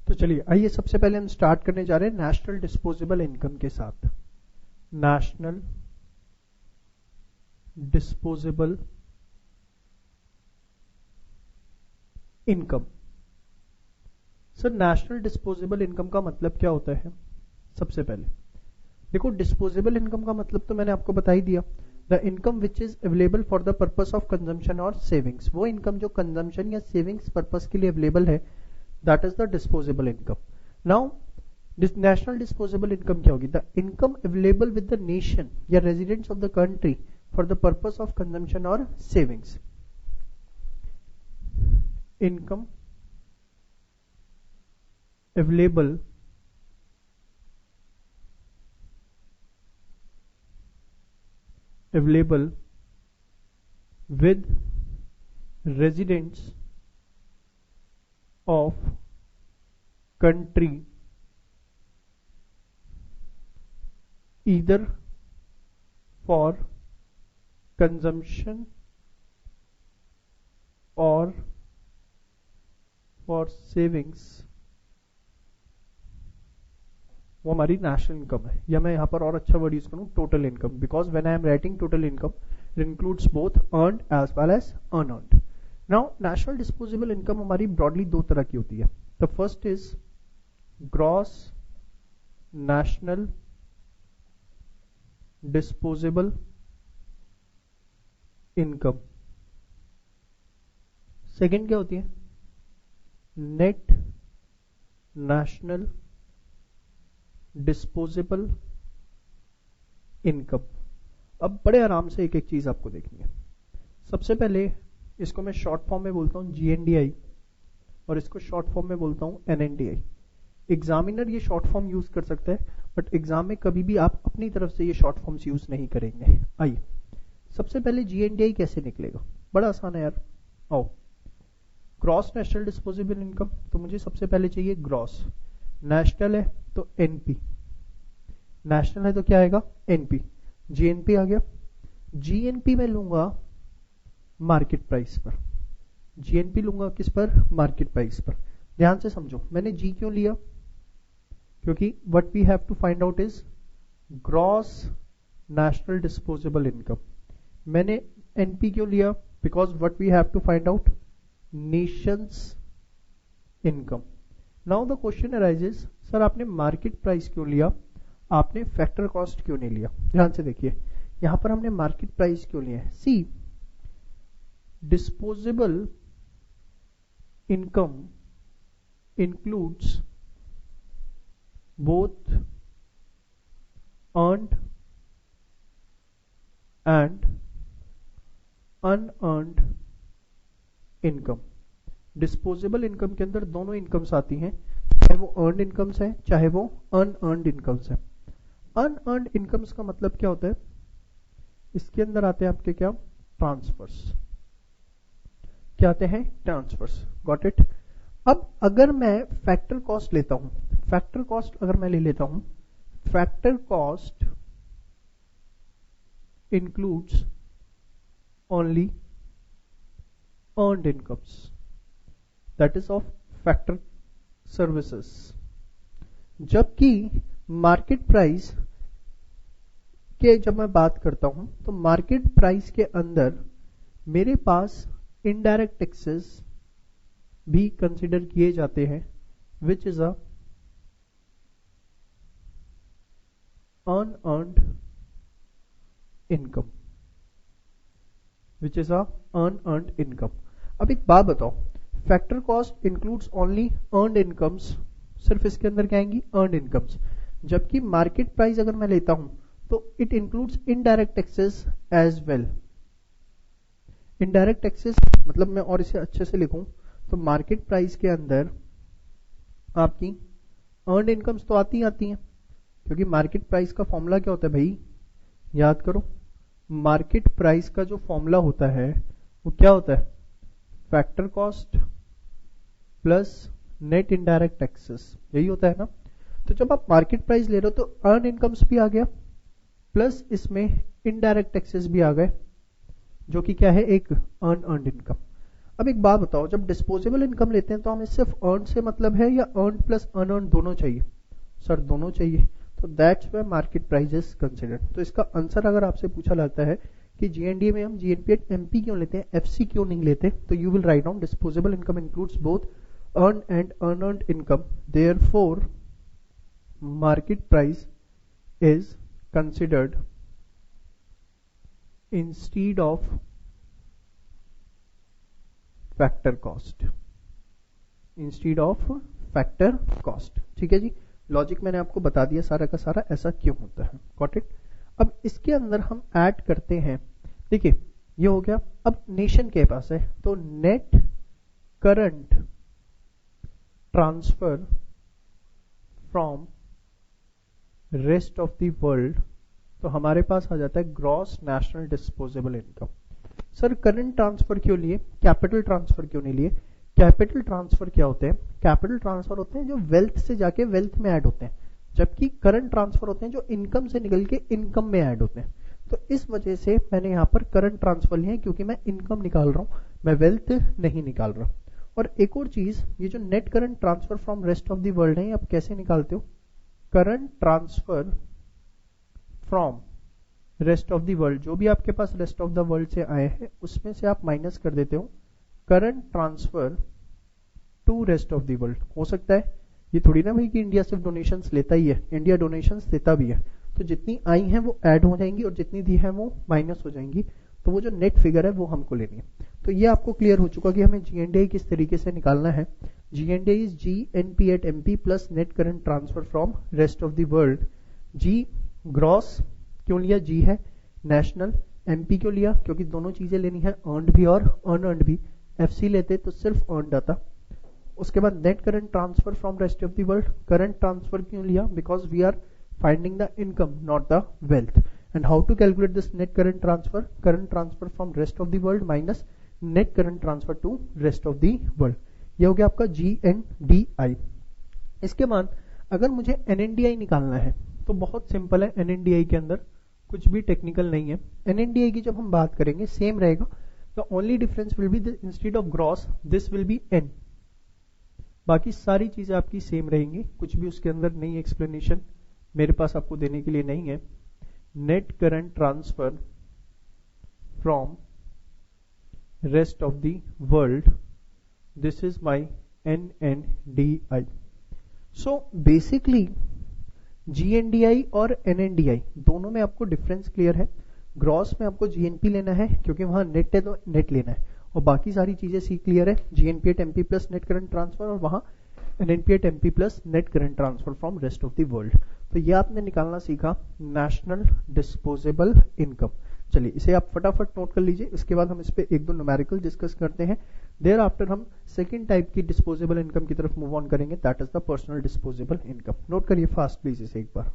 तो चलिए आइए सबसे पहले हम स्टार्ट करने जा रहे हैं नेशनल डिस्पोजेबल इनकम के साथ। National disposable income. Sir national disposable income का मतलब क्या होता है? सबसे पहले देखो, डिस्पोजेबल इनकम का मतलब तो मैंने आपको बता ही दिया, the income which is available for the purpose of consumption और सेविंग्स। वो इनकम जो कंजम्पशन या सेविंग्स पर्पस के लिए अवेलेबल है, that is the disposable income. Now national disposable income क्या होगी? The income available with the nation या residents of the country for the purpose of consumption और savings. Income available with residents of country either for consumption or for savings, वो हमारी national income है। या मैं यहां पर और अच्छा वर्ड यूज करूं, total income, because when I am writing total income it includes both earned as well as unearned. Now national disposable income हमारी ब्रॉडली दो तरह की होती है। The first is gross national disposable income. Second क्या होती है? Net national disposable income. अब बड़े आराम से एक एक चीज आपको देखनी है। सबसे पहले इसको मैं शॉर्ट फॉर्म में बोलता हूं GNDI और इसको शॉर्ट फॉर्म में बोलता हूं NNDI। एग्जामिनर ये शॉर्ट फॉर्म यूज कर सकता है, बट एग्जाम में कभी भी आप अपनी तरफ से ये शॉर्ट फॉर्म्स यूज नहीं करेंगे। आइए सबसे पहले GNDI कैसे निकलेगा? बड़ा आसान है यार। आओ, ग्रॉस नेशनल डिस्पोजेबल इनकम, तो मुझे सबसे पहले चाहिए ग्रॉस। नेशनल है तो NP, नेशनल है तो क्या आएगा? NP। GNP आ गया। GNP में लूंगा मार्केट प्राइस पर। GNP लूंगा किस पर? मार्केट प्राइस पर। ध्यान से समझो, मैंने G क्यों लिया? क्योंकि what we have to find out is gross national disposable income. मैंने NP क्यों लिया? Because what we have to find out nations income. Now the question arises, sir आपने मार्केट प्राइस क्यों लिया, आपने फैक्टर कॉस्ट क्यों नहीं लिया? ध्यान से देखिए, यहां पर हमने मार्केट प्राइस क्यों लिया है? See, disposable income includes both earned and unearned income. Disposable income के अंदर दोनों इनकम्स आती हैं, चाहे वो अर्नड इनकम्स है चाहे वो अनअर्न्ड इनकम्स है। अनअर्न्ड इनकम्स का मतलब क्या होता है? इसके अंदर आते हैं आपके क्या? ट्रांसफर्स। क्या आते हैं? ट्रांसफर्स। Got it. अब अगर मैं फैक्टर कॉस्ट लेता हूं, फैक्टर कॉस्ट अगर मैं ले लेता हूं, factor cost includes only earned incomes, that is of factor services. जबकि मार्केट प्राइस के जब मैं बात करता हूं तो मार्केट प्राइस के अंदर मेरे पास इनडायरेक्ट टैक्सेस भी कंसिडर किए जाते हैं, which is a unearned income, which is a unearned income. अब एक बात बताओ, factor cost includes only earned incomes, सिर्फ इसके अंदर क्या आएंगी? Earned incomes. जबकि मार्केट प्राइस अगर मैं लेता हूं तो it includes indirect taxes as well. Indirect taxes मतलब मैं और इसे अच्छे से लिखूं तो मार्केट प्राइस के अंदर आपकी अर्न्ड इनकम्स तो आती हैं, क्योंकि मार्केट प्राइस का फॉर्मूला क्या होता है भाई? याद करो, मार्केट प्राइस का जो फॉर्मूला होता है वो क्या होता है? Factor cost plus net indirect taxes, यही होता है ना। तो जब आप मार्केट प्राइस ले रहे हो तो अर्न इनकम्स भी आ गया, प्लस इसमें इनडायरेक्ट टैक्सेस भी आ गए, जो कि क्या है? एक अर्न्ड इनकम। अब एक बात बताओ, जब डिस्पोजेबल इनकम लेते हैं तो हमें सिर्फ अर्न से मतलब है या अर्न प्लस अनअर्न दोनों चाहिए? सर दोनों चाहिए, तो that's why market price is considered. तो इसका आंसर अगर आपसे पूछा जाता है कि जीएनडीए में हम जीएनपी एट एमपी क्यों लेते हैं, एफसी क्यों नहीं लेते, तो you will write down disposable income includes both earn and unearned income, therefore market price is considered instead of factor cost, instead of factor cost. ठीक है जी, लॉजिक मैंने आपको बता दिया सारा का सारा, ऐसा क्यों होता है, गॉट इट। अब इसके अंदर हम ऐड करते हैं, देखिए ये हो गया। अब नेशन के पास है तो net current transfer from rest of the world, तो हमारे पास आ जाता है gross national disposable income. Sir current transfer क्यों लिए, कैपिटल ट्रांसफर क्यों नहीं लिए? कैपिटल ट्रांसफर क्या होते हैं? कैपिटल ट्रांसफर होते हैं जो वेल्थ से जाके वेल्थ में ऐड होते हैं, जबकि करंट ट्रांसफर होते हैं जो इनकम से निकल के इनकम में ऐड होते हैं। तो इस वजह से मैंने यहाँ पर करंट ट्रांसफर लिए, क्योंकि मैं इनकम निकाल रहा हूं, मैं वेल्थ नहीं निकाल रहा। और एक और चीज, ये जो net current transfer from rest of the world है, आप कैसे निकालते हो? Current transfer from rest of the world, जो भी आपके पास रेस्ट ऑफ द वर्ल्ड से आए हैं उसमें से आप माइनस कर देते हो current transfer to rest of the world. हो सकता है ये थोड़ी ना भाई कि इंडिया सिर्फ डोनेशंस लेता ही है, इंडिया डोनेशंस देता भी है, तो जितनी आई हैं वो ऐड हो जाएंगी और जितनी दी है वो माइनस हो जाएंगी, तो वो जो नेट फिगर है वो हमको लेनी है। तो ये आपको क्लियर हो चुका कि हमें जीएनडीआई किस तरीके से निकालना है। GNDI is GNP at MP plus net current transfer from rest of the world. G gross क्यों लिया? जी है नेशनल। एमपी क्यों लिया? क्योंकि दोनों चीजें लेनी है, अर्नड भी और अनअर्नड भी। एफसी लेते तो सिर्फ अर्नड आता। उसके बाद net current transfer from rest of the world. Current transfer क्यों लिया? Because we are finding the income not the wealth. And how to calculate this net current transfer? Current transfer from rest of the world minus net current transfer to rest of the world. ये हो गया आपका जीएनडीआई। इसके बाद अगर मुझे एनएनडीआई निकालना है तो बहुत सिंपल है, एनएनडीआई के अंदर कुछ भी टेक्निकल नहीं है। एनएनडीआई की जब हम बात करेंगे सेम रहेगा, the only difference will be instead of gross this will be N, बाकी सारी चीजें आपकी सेम रहेंगी, कुछ भी उसके अंदर नई एक्सप्लेनेशन मेरे पास आपको देने के लिए नहीं है। Net current transfer from rest of the world, this is my NNDI. So basically GNDI और एनएनडीआई दोनों में आपको डिफरेंस क्लियर है। ग्रॉस में आपको जीएनपी लेना है क्योंकि वहां नेट है तो नेट लेना है, और बाकी सारी चीजें सी क्लियर है। GNP at MP plus net current transfer, और वहां NNP at MP plus net current transfer from rest of the world. तो ये आपने निकालना सीखा नेशनल डिस्पोजेबल इनकम। चलिए इसे आप फटाफट नोट कर लीजिए, इसके बाद हम इस पे एक दो न्यूमेरिकल डिस्कस करते हैं। देयर आफ्टर हम सेकंड टाइप की डिस्पोजेबल इनकम की तरफ मूव ऑन करेंगे, that is the personal disposable income. Note करिए फास्ट प्लीज इसे एक बार।